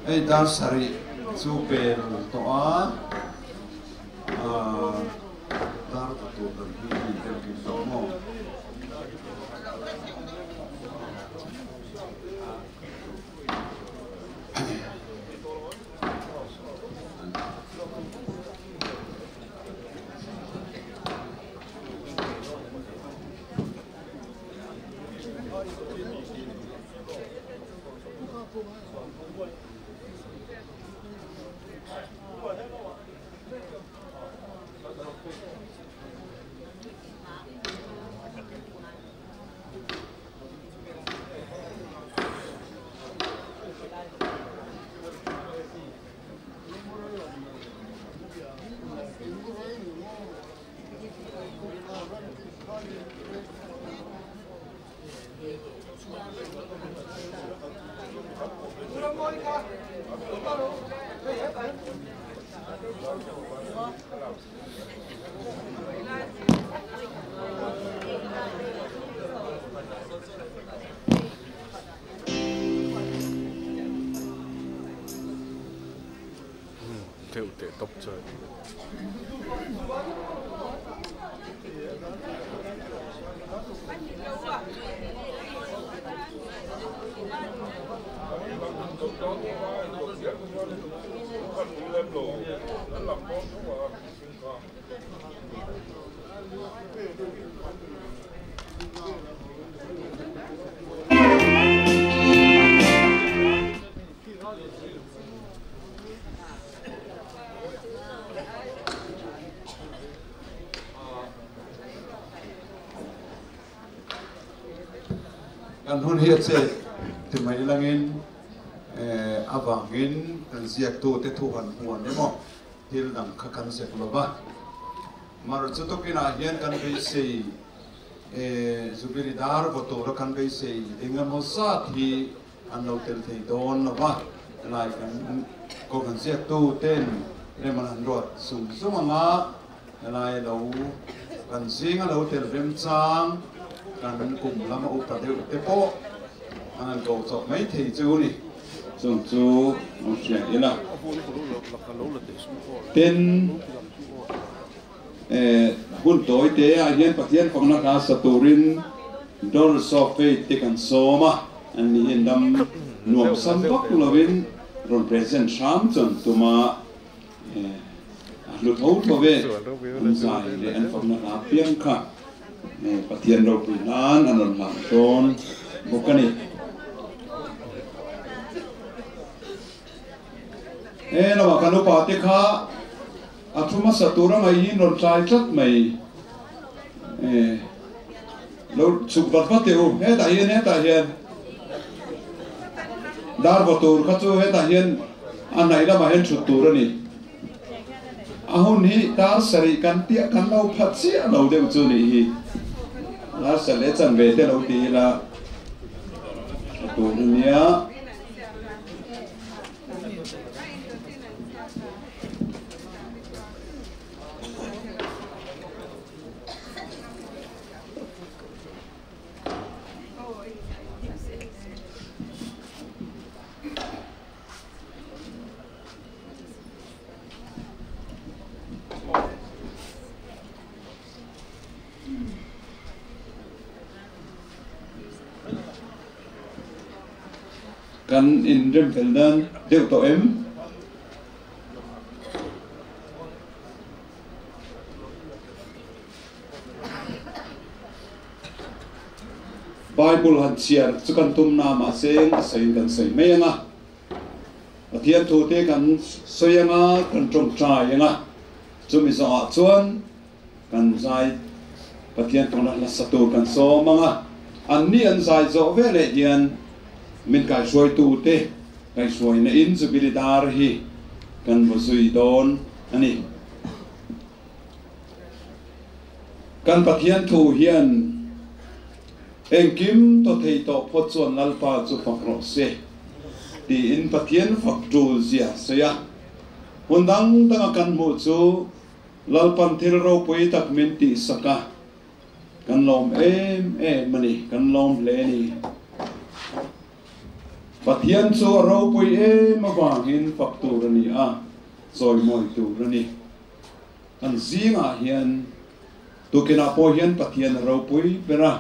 Ei dar sari chu pel to a dar tu dan hi tel ki so mo theo để tốc chơi kan hun hiat se ti mai langin awangin kan ziak tu te thu han huan emo hil dang kha kan se klova mar chu to kina hian kan be se Jubilee Dar voto ra kan be se engam ho sa thi an lo tel thei don lawa lai kan ko kan ziak tu ten le man an rot sum sumanga lai lo kan Zing lo tel rem chang kan cùng lắm ốp ta đều tế po anh cầu cho mấy thầy chú này dùng chú nó sẽ như là tên buôn tối tế anh hiện phát hiện phong nát sa turin đôi so phê tế can so mà anh hiện đâm nuông sắm bắc là bên rồi present sham chọn tụi mà lụt hậu thôi về anh giải để anh phong nát piang cả phát hiện đầu tiên anh làm tròn một cái này là mà cái lúc bảo thế khá chúng ta sẽ tu ra mày nó trái chất mày lúc chụp vật vật tiêu hết tại hiện dar vào tu các chú hết tại hiện anh này là mà hết chụp tu ra nè ahun hi dar sari kan tia kan lau phát xia lau đều chú nè là sẽ lấy chân về thế đầu tiên là tu nia kan in rem feldan deu to em Bible han chiar chu kan tum na ma seng sei kan sei me nga athian thu te kan soyanga kan trong trai nga chumi zo chuan kan zai pathian tona la satu kan so manga an ni an zai zo ve le hian min kai suai tu te kai suai na in Jubilee Dar hi kan bo sui don ani kan pathian thu hian engkim to thei to phot chuan lalpa chu fakro se ti in pathian fak tu zia seya hundang tanga kan mu chu lalpan thil ro pui tak min ti saka kan lom em mani kan lom le ni pathian chu ro pui e ma wangin faktur ani a zoi moi tu rani an zinga hian tukina po hian pathian ro pui bera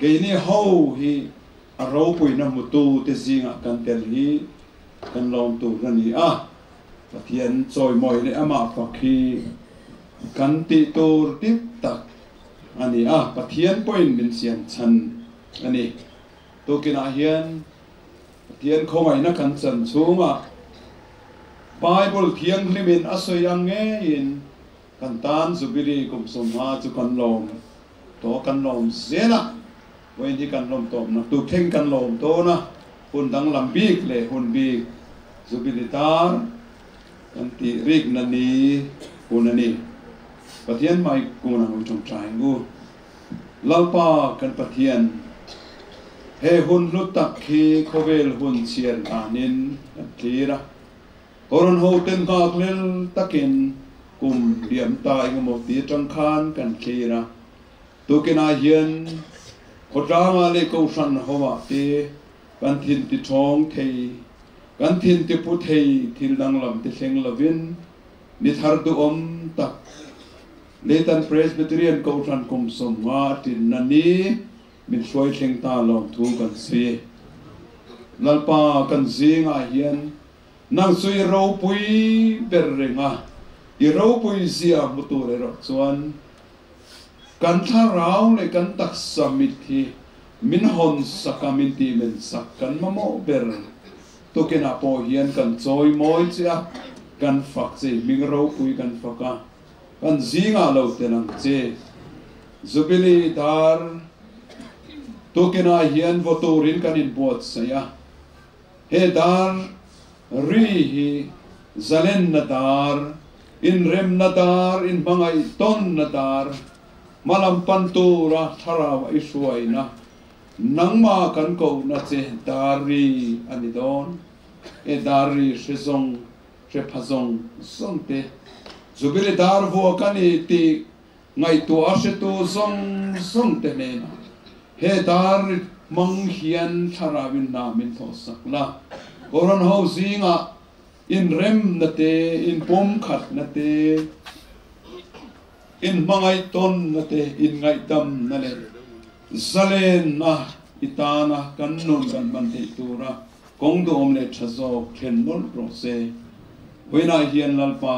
keini ho hi a ro pui na mutu te zinga kan tel hi kan long tu rani a pathian zoi moi le ama fakhi kan ti tur tik tak ani a pathian point min sian chan ani tukina hian pathian khomai na kan chan chunga Bible thiang limin asoyang nge in kantan Jubilee kum somha chu kan lom to kan lom zena when hi kan lom tom na tu theng kan lom to na hun dang lambik le hun bi Jubilee Dar kan ti rig na ni hunani pathian mai kuna hu trong trai ngu lalpa kan pathian he hun lutak khi khovel hun chian anin tira Koron ho ten kak lel takin kum diam ta inga mo ti trăng khan kan kira tu kina hian khodrama le ko san hoa te kan thin ti thong thei kan thin ti pu thei thil dang lam te seng lovin ni thar tu om tak Leitan Presbyterian ko san kum som nga tin nani min soi seng ta long thu kan si lalpa kan Zing a hian nang sui ro pui berrenga I ro pui zia mutu le ro chuan kan tharau le kan tak samit hi min hon sakamin ti men sak kan mamo ber to kena po hian kan choi moi chia kan fak che ming ro pui kan faka kan zinga lo tenang che Jubilee Dar to kena hian voturin kan in bot saya he dar ri hi zalen na dar in rem na dar in bangay ton na dar malam pantura tharaw isuay na nang ma kan ko na che dari anidon e dari shezong shepazong sonte Jubilee Dar Vuak ni ti ngay tu ashetu zong sonte ne he dar manghian tharawin namin thosakla Koron ho zinga in rem na te in pom khat na te in mangay ton na te in ngay dam na le zalen na itana kan nun kan man te tura kong doom le chazo ken mol prose wena hian lalpa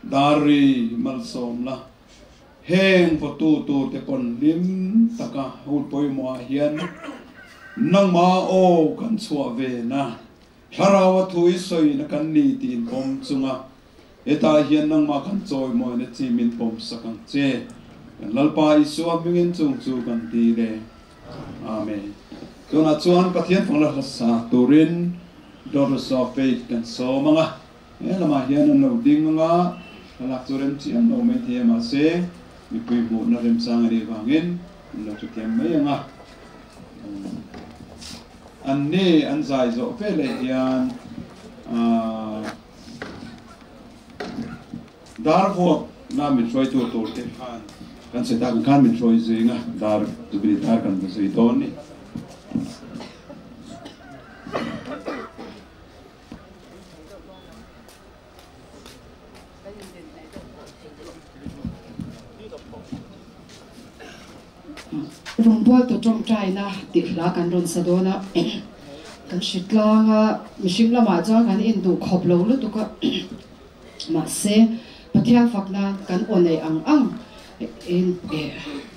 dari malsom la heng po tu te pon lim taka hul poi mo hian nang ma o kan chua ve na Harawa thui soi na kan ni tin pom chunga eta hian nang ma kan choi mo na chi min pom sakang che kan lalpa isu amingin chung chu kan ti le amen tuna chuan pathian phangla sa turin dor so faith kan so manga lama hian an lo ding nga lak turem chi an lo me the ma se mi pui mo na rem sang ri wangin lo chu tiam me nga an ne an zai zo pele hian dar Vuak na min soi tu te khan kan se ta kan min soi zinga dar Jubilee Dar kan se ton ni Rumbual to trong trai na tikla kan ron sadona kan shitla nga mishim lama chuan kan in du khop lo lu tu ka ma se pathian fakna kan onei ang in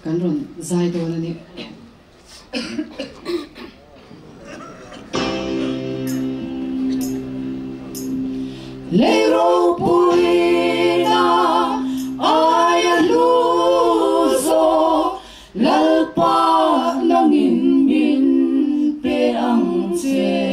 kan ron zai do na ni Leiro puina aya luzo lalpa nangin min pe ang che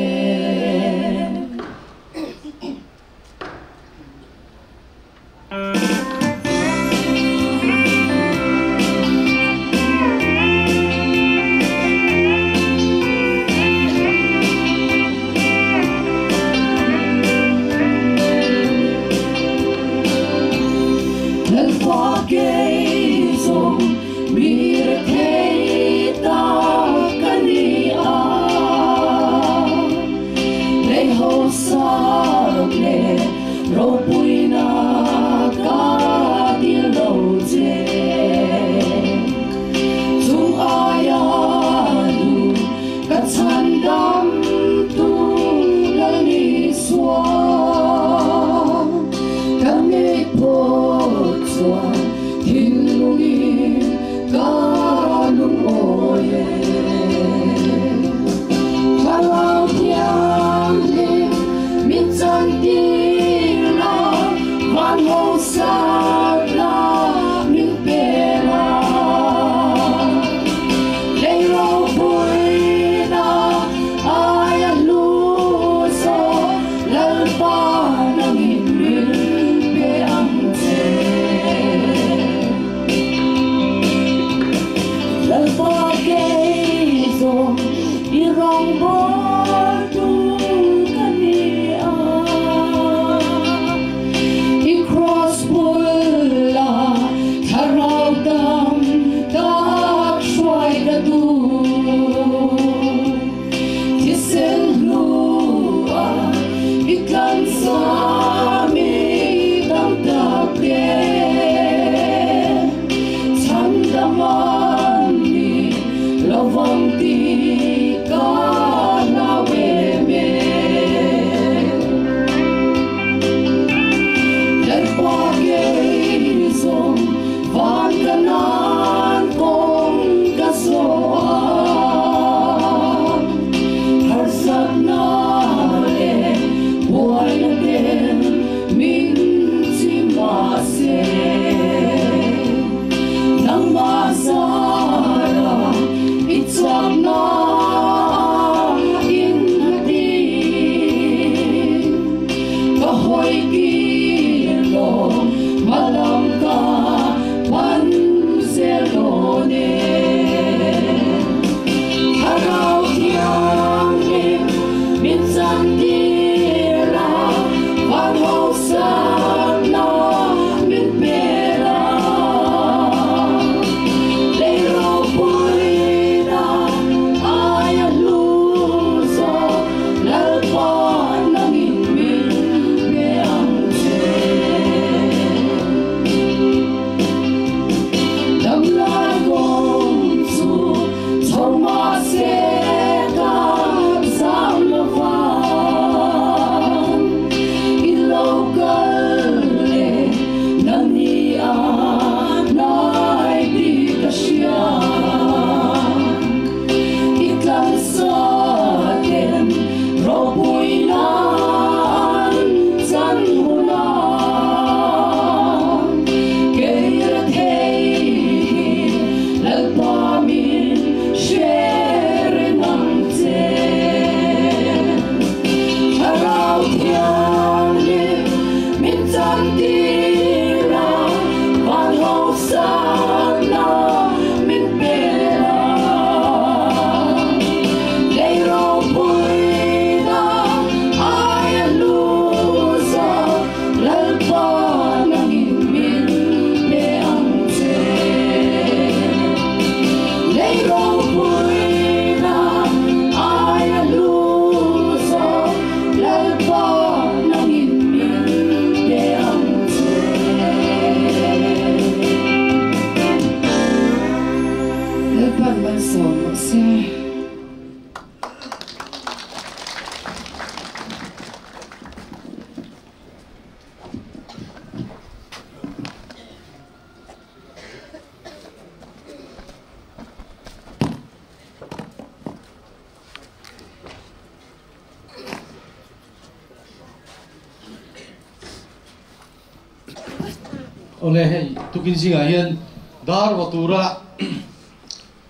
ole hei tukin singa hian dar watura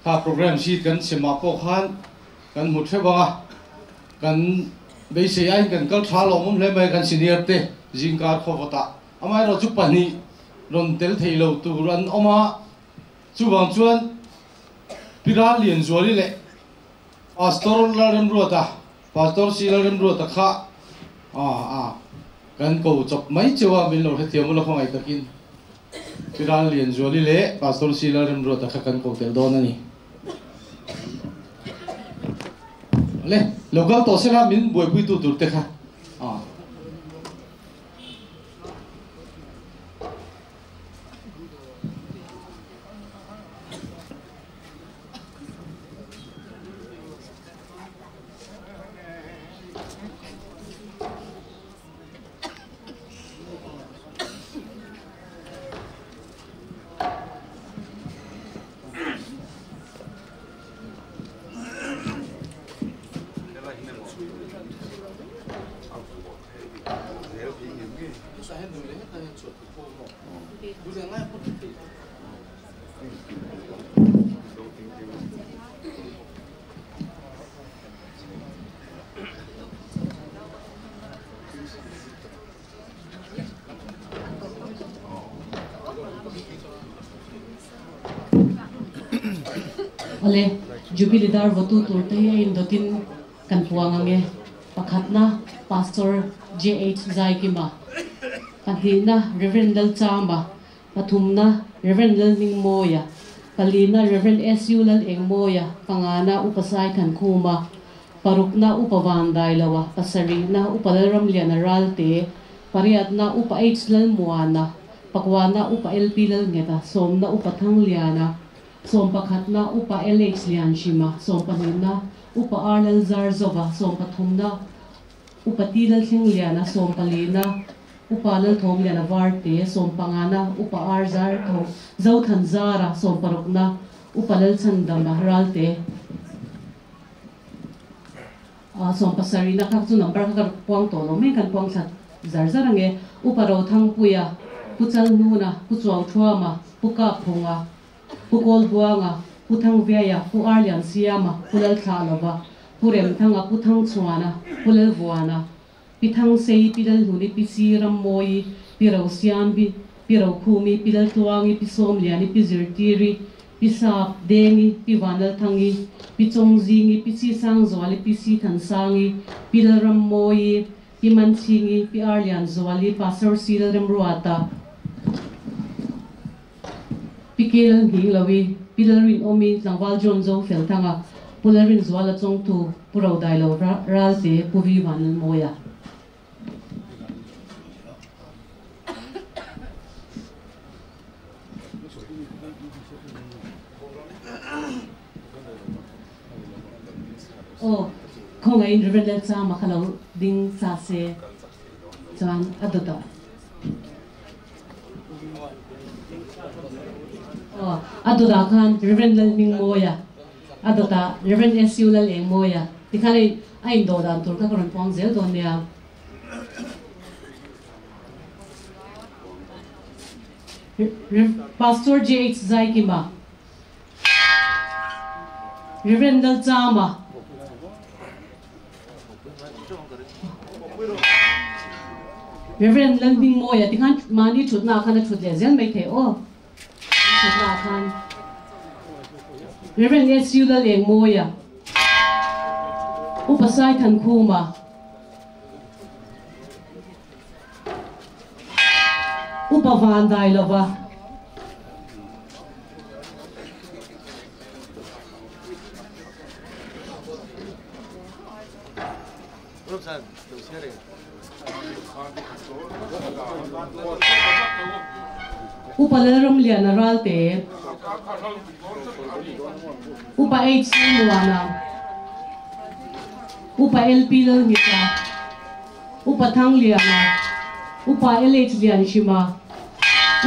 ka program sheet kan semapo khan kan mutheba kan beise ai kan kal thalo mum le mai kan senior te Zing kar khowata amai ro chu pani ron tel theilo turan oma chuwang chuan piral lian zuali le pastor larim ruata pastor silarim ruata kha kan ko chop mai chewa min lo hethiam lo khongai takin piral lian zuali le pastor silarim ruata kha kan ko tel don ani le local to sela min boi bui tu tur te kha Ole Jubilee Dar votu turte in dotin kan puangange pakhatna pastor J.H. Zaikima pathina Reverend Lal Chamba pathumna Reverend Lal Mingmoya palina Reverend S.U. Lal Engmoya pangana upasai kan khuma parukna upavandai lawa pasarina upalaram liana ralte pariatna upa H. Lal Muana pakwana upa LP Lal ngeta somna upathang liana som pakhatna upa LH lian shima som panina upa Arlal Zarzova som pathumna upa Tilal thing liana som palina upa lal thom liana varte som pangana upa Arzar tho zauthan zara som parukna upa lal chandama ralte som pasarina khakchu number ka puang to lo me kan puang that zarzarange upa ro thang puya puchal nuna puchwang thuama puka phunga pukol buanga puthang viaya pu arlian siama pulal thalova purem thanga puthang chuana pulal buana pithang sei pilal huni pisiram moi pirau siam bi pirau khumi pilal tuangi pisom liani pizirtiri pisap dengi piwanal thangi pichong zingi pichi sang zwali pisi thansangi pilaram moi pimanchingi pi arlian zwali pasor silaram ruata Pikil hing lawi pilarin omi langwal jonzo fel thanga pularin zwala chong tu purau dailo ralte puvi wanan moya khong ai Reverend cha makhalo ding cha se chan adota Adoda khan Reverend Lal Mingmoya Adota Reverend S.U. Lal Engmoya Tikhani ain do dan tur ka koron pong zel don ya Pastor J.H. Zaikima Reverend Lal Chama Reverend Lal Mingmoya tikhan mani thutna khana thutle zel mai the Reverend S.U. Lal Engmoya upasai than khuma upavandai lova upalaram liana ralte upa H. Muana upa LP Lal ngita upa thang liana upa LH lian shima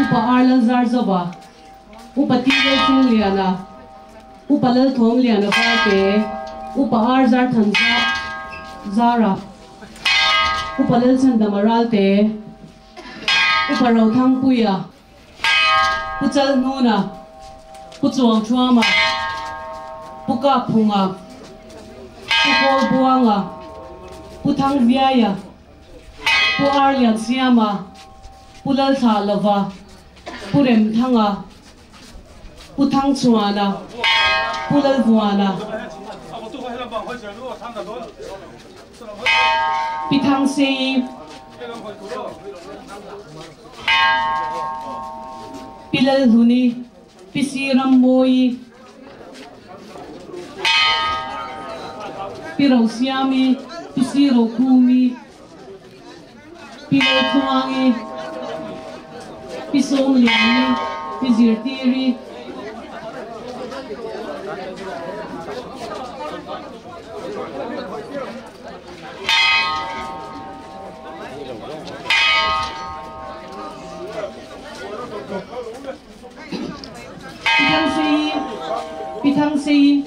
upa Arlal Zarzova upa Tilal thing liana upa lal thong liana parte upa Arzar thanza zara upa lal chandama ralte upa rau thang puya puchal nuna puchuang chuama puka phunga pukol buanga puthang viaya puar lian siama pulal thalava purem thanga puthang chuana pulal vuana pithang sei pilal huni pisiram moi pirau siami pisiro kumi pilal thuangi pisong liani pisir tiri Pitang sei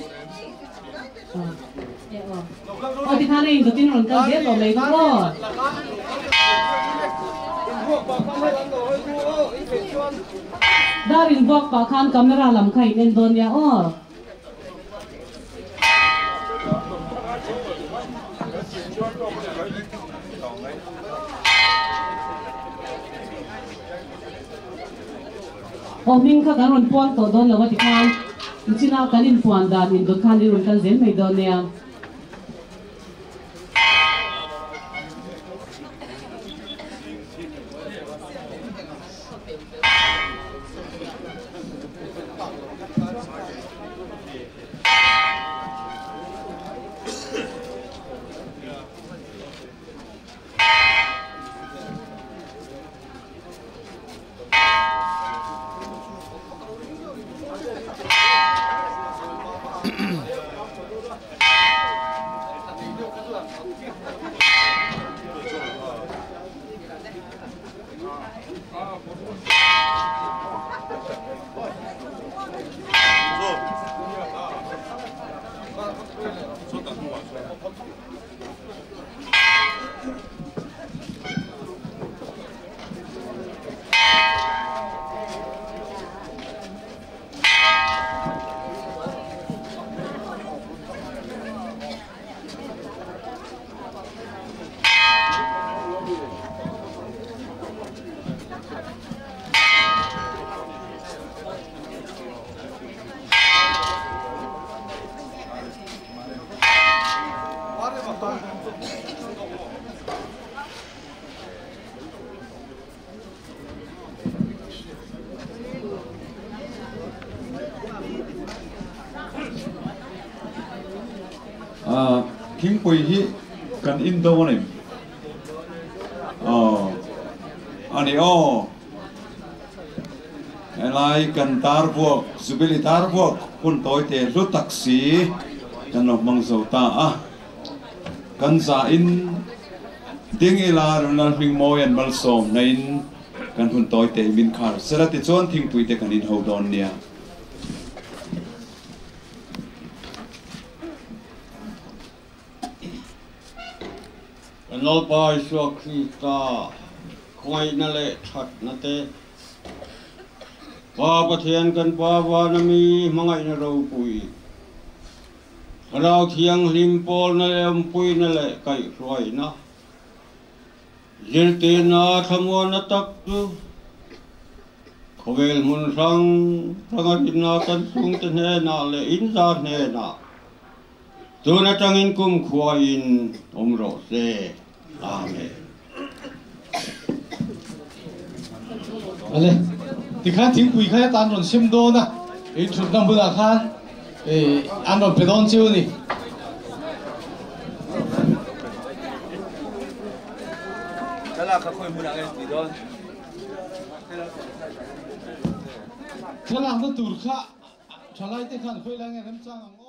oh di kana itu tin ron ka dia lo lei ko darin Vuak pa khan kamera lam khai nen don ya oh Ming ka karon puan to don lo ti khan China kanin puan dan in do khan ron kan zen mai don ya King Pui hi kan Indo ni ani elai kan Dar Vuak Jubilee Dar Vuak kun toi te lu taksi kan nok mang zo ta kan za in ding ila ronal hing moyan balsom nain kan hun toi te min khar sera ti chon King Pui te kan in ho don nia Nol pai suak kita koi nale chat nate pa pathian kan pa wanami mangai na rau pui rau thiang limpol nale pui nale kai roi na jirte na thamwa na tak tu khovel mun sang rangatin na kan sung te na le in za ne na tu na tangin kum khuain omro se Amen. Ale, di khan King Pui khan tan ron sim do na, chut nam buna khan, an ron pedon chiu ni. Dala ka khoi buna ngai ti don. Chala na tur kha, chalai te khan khoi la ngai nam chang